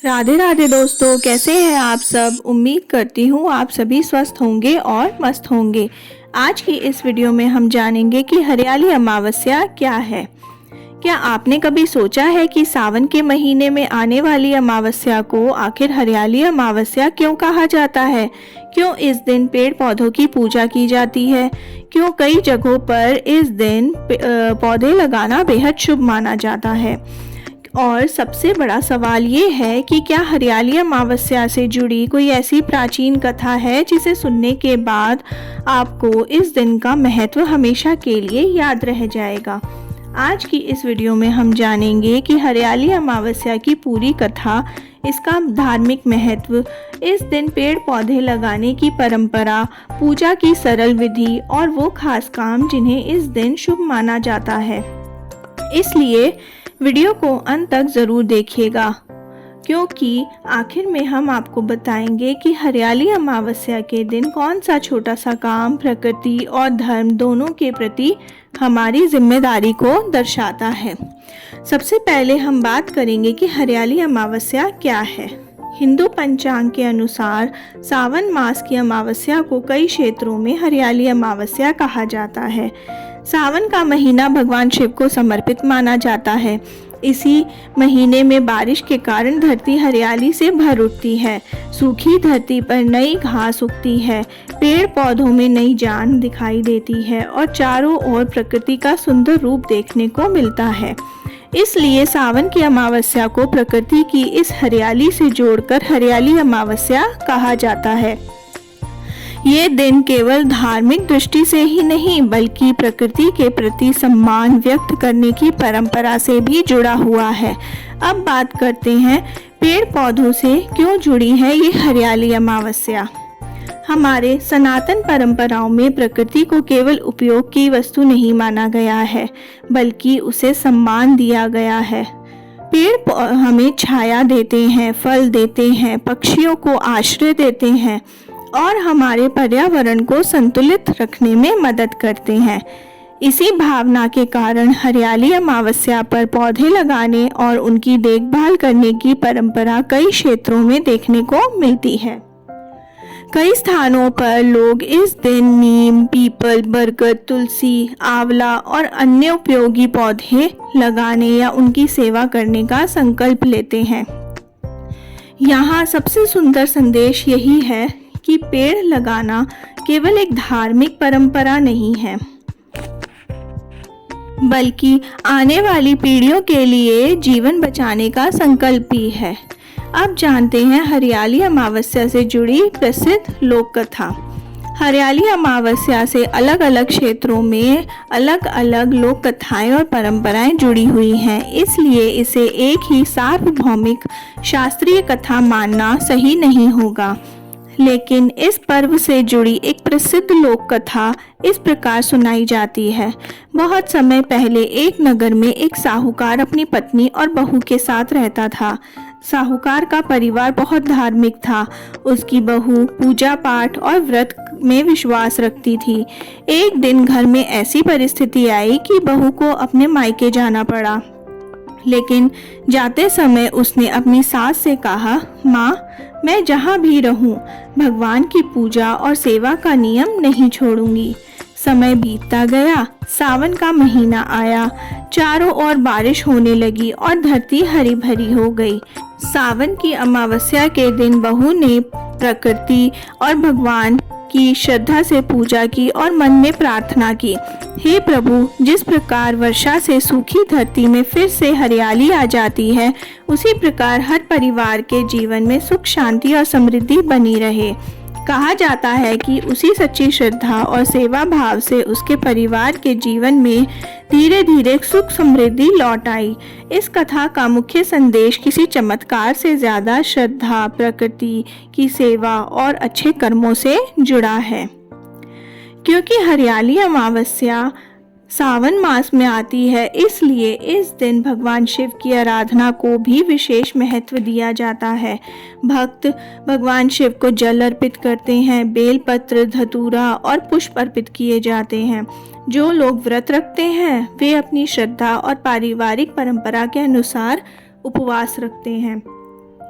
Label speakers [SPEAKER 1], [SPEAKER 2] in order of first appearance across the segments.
[SPEAKER 1] राधे राधे दोस्तों, कैसे हैं आप सब। उम्मीद करती हूँ आप सभी स्वस्थ होंगे और मस्त होंगे। आज की इस वीडियो में हम जानेंगे कि हरियाली अमावस्या क्या है। क्या आपने कभी सोचा है कि सावन के महीने में आने वाली अमावस्या को आखिर हरियाली अमावस्या क्यों कहा जाता है? क्यों इस दिन पेड़ पौधों की पूजा की जाती है? क्यों कई जगहों पर इस दिन पौधे लगाना बेहद शुभ माना जाता है? और सबसे बड़ा सवाल ये है कि क्या हरियाली अमावस्या से जुड़ी कोई ऐसी प्राचीन कथा है जिसे सुनने के बाद आपको इस दिन का महत्व हमेशा के लिए याद रह जाएगा। आज की इस वीडियो में हम जानेंगे कि हरियाली अमावस्या की पूरी कथा, इसका धार्मिक महत्व, इस दिन पेड़ पौधे लगाने की परंपरा, पूजा की सरल विधि और वो खास काम जिन्हें इस दिन शुभ माना जाता है। इसलिए वीडियो को अंत तक ज़रूर देखिएगा, क्योंकि आखिर में हम आपको बताएंगे कि हरियाली अमावस्या के दिन कौन सा छोटा सा काम प्रकृति और धर्म दोनों के प्रति हमारी जिम्मेदारी को दर्शाता है। सबसे पहले हम बात करेंगे कि हरियाली अमावस्या क्या है। हिंदू पंचांग के अनुसार सावन मास की अमावस्या को कई क्षेत्रों में हरियाली अमावस्या कहा जाता है। सावन का महीना भगवान शिव को समर्पित माना जाता है। इसी महीने में बारिश के कारण धरती हरियाली से भर उठती है। सूखी धरती पर नई घास उगती है, पेड़ पौधों में नई जान दिखाई देती है और चारों ओर प्रकृति का सुंदर रूप देखने को मिलता है। इसलिए सावन की अमावस्या को प्रकृति की इस हरियाली से जोड़कर हरियाली अमावस्या कहा जाता है। ये दिन केवल धार्मिक दृष्टि से ही नहीं बल्कि प्रकृति के प्रति सम्मान व्यक्त करने की परंपरा से भी जुड़ा हुआ है। अब बात करते हैं पेड़ पौधों से क्यों जुड़ी है ये हरियाली अमावस्या। हमारे सनातन परंपराओं में प्रकृति को केवल उपयोग की वस्तु नहीं माना गया है, बल्कि उसे सम्मान दिया गया है। पेड़ हमें छाया देते हैं, फल देते हैं, पक्षियों को आश्रय देते हैं और हमारे पर्यावरण को संतुलित रखने में मदद करते हैं। इसी भावना के कारण हरियाली अमावस्या पर पौधे लगाने और उनकी देखभाल करने की परंपरा कई क्षेत्रों में देखने को मिलती है। कई स्थानों पर लोग इस दिन नीम, पीपल, बरगद, तुलसी, आंवला और अन्य उपयोगी पौधे लगाने या उनकी सेवा करने का संकल्प लेते हैं। यहाँ सबसे सुंदर संदेश यही है कि पेड़ लगाना केवल एक धार्मिक परंपरा नहीं है, बल्कि आने वाली पीढ़ियों के लिए जीवन बचाने का संकल्प भी है। अब जानते हैं हरियाली अमावस्या से जुड़ी प्रसिद्ध लोक कथा। हरियाली अमावस्या से अलग अलग क्षेत्रों में अलग अलग लोक कथाएं और परंपराएं जुड़ी हुई हैं, इसलिए इसे एक ही सार्वभौमिक शास्त्रीय कथा मानना सही नहीं होगा। लेकिन इस पर्व से जुड़ी एक प्रसिद्ध लोक कथा इस प्रकार सुनाई जाती है। बहुत समय पहले एक नगर में एक साहूकार अपनी पत्नी और बहू के साथ रहता था। साहूकार का परिवार बहुत धार्मिक था। उसकी बहू पूजा पाठ और व्रत में विश्वास रखती थी। एक दिन घर में ऐसी परिस्थिति आई कि बहू को अपने मायके जाना पड़ा, लेकिन जाते समय उसने अपनी सास से कहा, माँ, मैं जहाँ भी रहूँ भगवान की पूजा और सेवा का नियम नहीं छोड़ूंगी। समय बीतता गया, सावन का महीना आया, चारों ओर बारिश होने लगी और धरती हरी भरी हो गई। सावन की अमावस्या के दिन बहू ने प्रकृति और भगवान की श्रद्धा से पूजा की और मन में प्रार्थना की, हे प्रभु, जिस प्रकार वर्षा से सूखी धरती में फिर से हरियाली आ जाती है, उसी प्रकार हर परिवार के जीवन में सुख, शांति और समृद्धि बनी रहे। कहा जाता है कि उसी सच्ची श्रद्धा और सेवा भाव से उसके परिवार के जीवन में धीरे धीरे सुख समृद्धि लौट आई। इस कथा का मुख्य संदेश किसी चमत्कार से ज्यादा श्रद्धा, प्रकृति की सेवा और अच्छे कर्मों से जुड़ा है। क्योंकि हरियाली अमावस्या सावन मास में आती है, इसलिए इस दिन भगवान शिव की आराधना को भी विशेष महत्व दिया जाता है। भक्त भगवान शिव को जल अर्पित करते हैं, बेलपत्र, धतूरा और पुष्प अर्पित किए जाते हैं। जो लोग व्रत रखते हैं वे अपनी श्रद्धा और पारिवारिक परंपरा के अनुसार उपवास रखते हैं।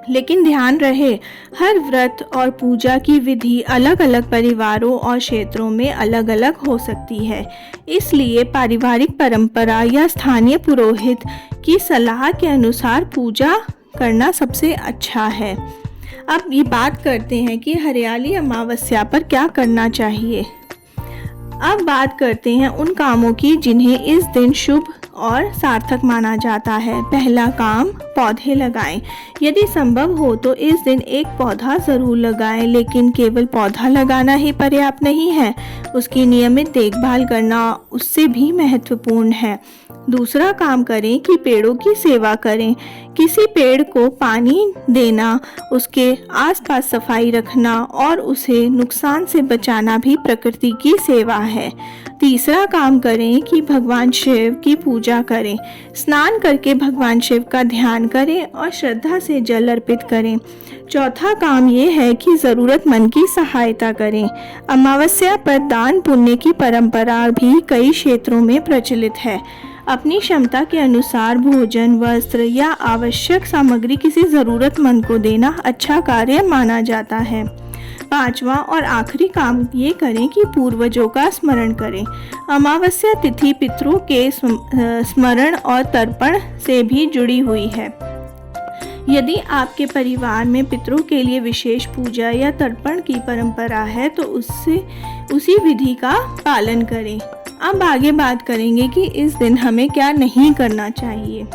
[SPEAKER 1] लेकिन ध्यान रहे, हर व्रत और पूजा की विधि अलग अलग परिवारों और क्षेत्रों में अलग अलग हो सकती है। इसलिए पारिवारिक परंपरा या स्थानीय पुरोहित की सलाह के अनुसार पूजा करना सबसे अच्छा है। अब ये बात करते हैं कि हरियाली अमावस्या पर क्या करना चाहिए। अब बात करते हैं उन कामों की जिन्हें इस दिन शुभ और सार्थक माना जाता है। पहला काम, पौधे लगाएं। यदि संभव हो तो इस दिन एक पौधा ज़रूर लगाएं, लेकिन केवल पौधा लगाना ही पर्याप्त नहीं है, उसकी नियमित देखभाल करना उससे भी महत्वपूर्ण है। दूसरा काम करें कि पेड़ों की सेवा करें। किसी पेड़ को पानी देना, उसके आसपास सफाई रखना और उसे नुकसान से बचाना भी प्रकृति की सेवा है। तीसरा काम करें कि भगवान शिव की पूजा करें। स्नान करके भगवान शिव का ध्यान करें और श्रद्धा से जल अर्पित करें। चौथा काम ये है कि ज़रूरतमंद की सहायता करें। अमावस्या पर दान पुण्य की परंपरा भी कई क्षेत्रों में प्रचलित है। अपनी क्षमता के अनुसार भोजन, वस्त्र या आवश्यक सामग्री किसी ज़रूरतमंद को देना अच्छा कार्य माना जाता है। पांचवा और आखिरी काम ये करें कि पूर्वजों का स्मरण करें। अमावस्या तिथि पितरों के स्मरण और तर्पण से भी जुड़ी हुई है। यदि आपके परिवार में पितरों के लिए विशेष पूजा या तर्पण की परंपरा है तो उसी विधि का पालन करें। अब आगे बात करेंगे कि इस दिन हमें क्या नहीं करना चाहिए।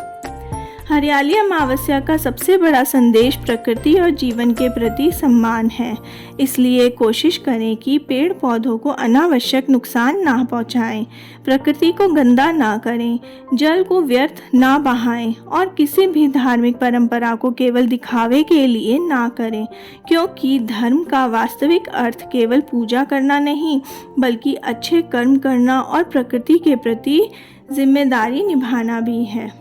[SPEAKER 1] हरियाली अमावस्या का सबसे बड़ा संदेश प्रकृति और जीवन के प्रति सम्मान है। इसलिए कोशिश करें कि पेड़ पौधों को अनावश्यक नुकसान ना पहुंचाएं, प्रकृति को गंदा ना करें, जल को व्यर्थ ना बहाएं और किसी भी धार्मिक परंपरा को केवल दिखावे के लिए ना करें, क्योंकि धर्म का वास्तविक अर्थ केवल पूजा करना नहीं, बल्कि अच्छे कर्म करना और प्रकृति के प्रति जिम्मेदारी निभाना भी है।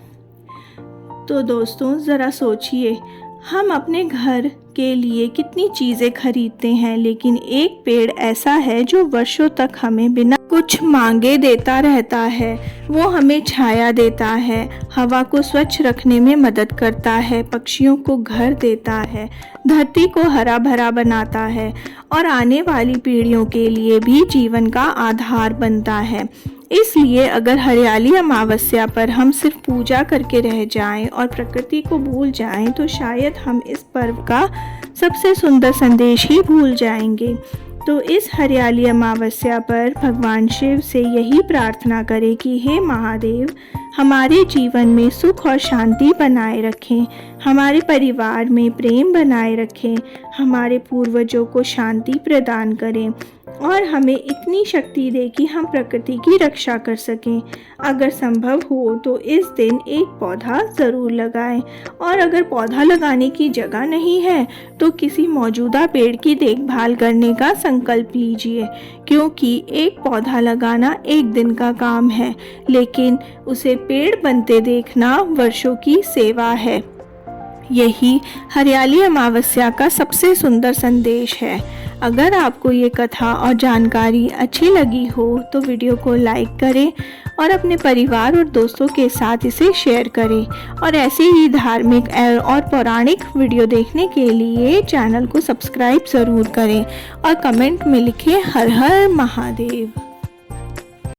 [SPEAKER 1] तो दोस्तों, ज़रा सोचिए, हम अपने घर के लिए कितनी चीज़ें खरीदते हैं, लेकिन एक पेड़ ऐसा है जो वर्षों तक हमें बिना कुछ मांगे देता रहता है। वो हमें छाया देता है, हवा को स्वच्छ रखने में मदद करता है, पक्षियों को घर देता है, धरती को हरा भरा बनाता है और आने वाली पीढ़ियों के लिए भी जीवन का आधार बनता है। इसलिए अगर हरियाली अमावस्या पर हम सिर्फ पूजा करके रह जाएं और प्रकृति को भूल जाएं तो शायद हम इस पर्व का सबसे सुंदर संदेश ही भूल जाएंगे। तो इस हरियाली अमावस्या पर भगवान शिव से यही प्रार्थना करें कि हे महादेव, हमारे जीवन में सुख और शांति बनाए रखें, हमारे परिवार में प्रेम बनाए रखें, हमारे पूर्वजों को शांति प्रदान करें और हमें इतनी शक्ति दे कि हम प्रकृति की रक्षा कर सकें। अगर संभव हो तो इस दिन एक पौधा ज़रूर लगाएं और अगर पौधा लगाने की जगह नहीं है तो किसी मौजूदा पेड़ की देखभाल करने का संकल्प लीजिए, क्योंकि एक पौधा लगाना एक दिन का काम है, लेकिन उसे पेड़ बनते देखना वर्षों की सेवा है। यही हरियाली अमावस्या का सबसे सुंदर संदेश है। अगर आपको ये कथा और जानकारी अच्छी लगी हो तो वीडियो को लाइक करें और अपने परिवार और दोस्तों के साथ इसे शेयर करें और ऐसे ही धार्मिक और पौराणिक वीडियो देखने के लिए चैनल को सब्सक्राइब ज़रूर करें और कमेंट में लिखें हर हर महादेव।